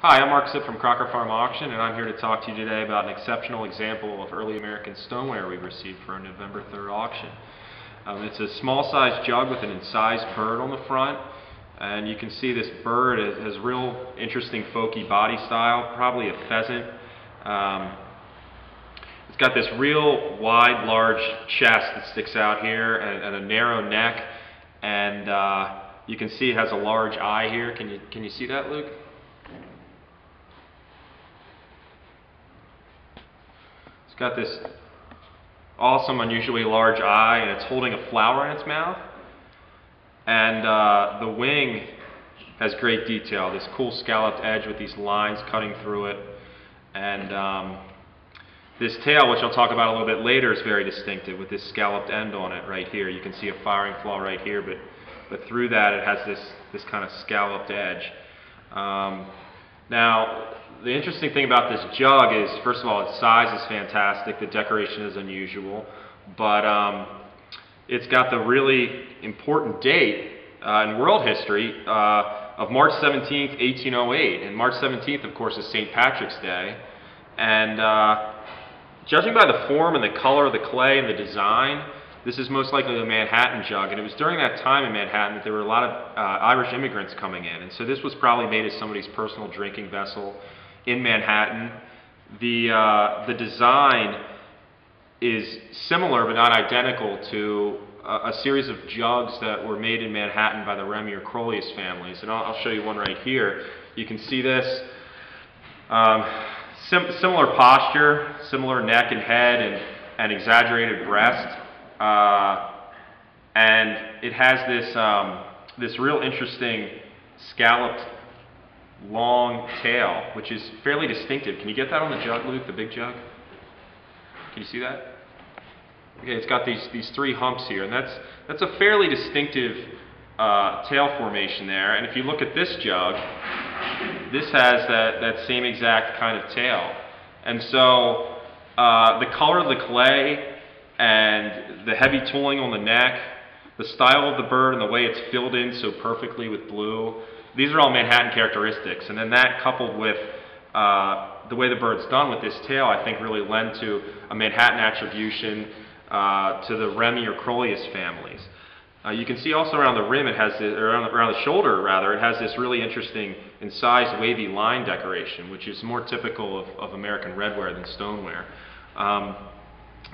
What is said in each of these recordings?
Hi, I'm Mark Sipp from Crocker Farm Auction, and I'm here to talk to you today about an exceptional example of early American stoneware we received for our November 3rd auction. It's a small-sized jug with an incised bird on the front, and you can see this bird has real interesting folky body style, probably a pheasant. It's got this real wide, large chest that sticks out here and a narrow neck, and you can see it has a large eye here. Can you see that, Luke? It's got this awesome, unusually large eye, and it's holding a flower in its mouth. And the wing has great detail, this cool scalloped edge with these lines cutting through it. And this tail, which I'll talk about a little bit later, is very distinctive with this scalloped end on it right here. You can see a firing flaw right here, but through that it has this kind of scalloped edge. Now, the interesting thing about this jug is, first of all, its size is fantastic, the decoration is unusual, but it's got the really important date in world history of March 17th, 1808. And March 17th, of course, is St. Patrick's Day. And judging by the form and the color of the clay and the design, this is most likely a Manhattan jug, and it was during that time in Manhattan that there were a lot of Irish immigrants coming in, and so this was probably made as somebody's personal drinking vessel in Manhattan. The design is similar but not identical to a series of jugs that were made in Manhattan by the Remy or Crolius families, and I'll show you one right here. You can see this. Similar posture, similar neck and head, and exaggerated breast. And it has this real interesting scalloped long tail, which is fairly distinctive. Can you get that on the jug, Luke, the big jug? Can you see that? Okay, it's got these three humps here, and that's a fairly distinctive tail formation there. And if you look at this jug, this has that same exact kind of tail. And so the color of the clay and the heavy tooling on the neck, the style of the bird and the way it's filled in so perfectly with blue, these are all Manhattan characteristics. And then that coupled with the way the bird's done with this tail, I think really lend to a Manhattan attribution to the Remy or Crolius families. You can see also around the rim, it has this, or around the shoulder rather, it has this really interesting incised wavy line decoration, which is more typical of American redware than stoneware.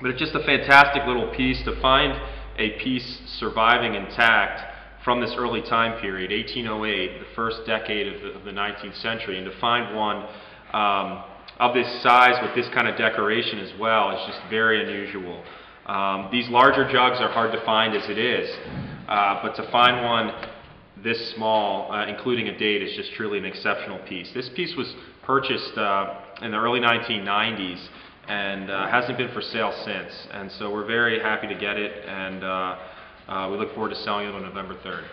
But it's just a fantastic little piece. To find a piece surviving intact from this early time period, 1808, the first decade of the 19th century, and to find one of this size with this kind of decoration as well is just very unusual. These larger jugs are hard to find as it is, but to find one this small, including a date, is just truly an exceptional piece. This piece was purchased in the early 1990s and hasn't been for sale since, and so we're very happy to get it, and we look forward to selling it on November 3rd.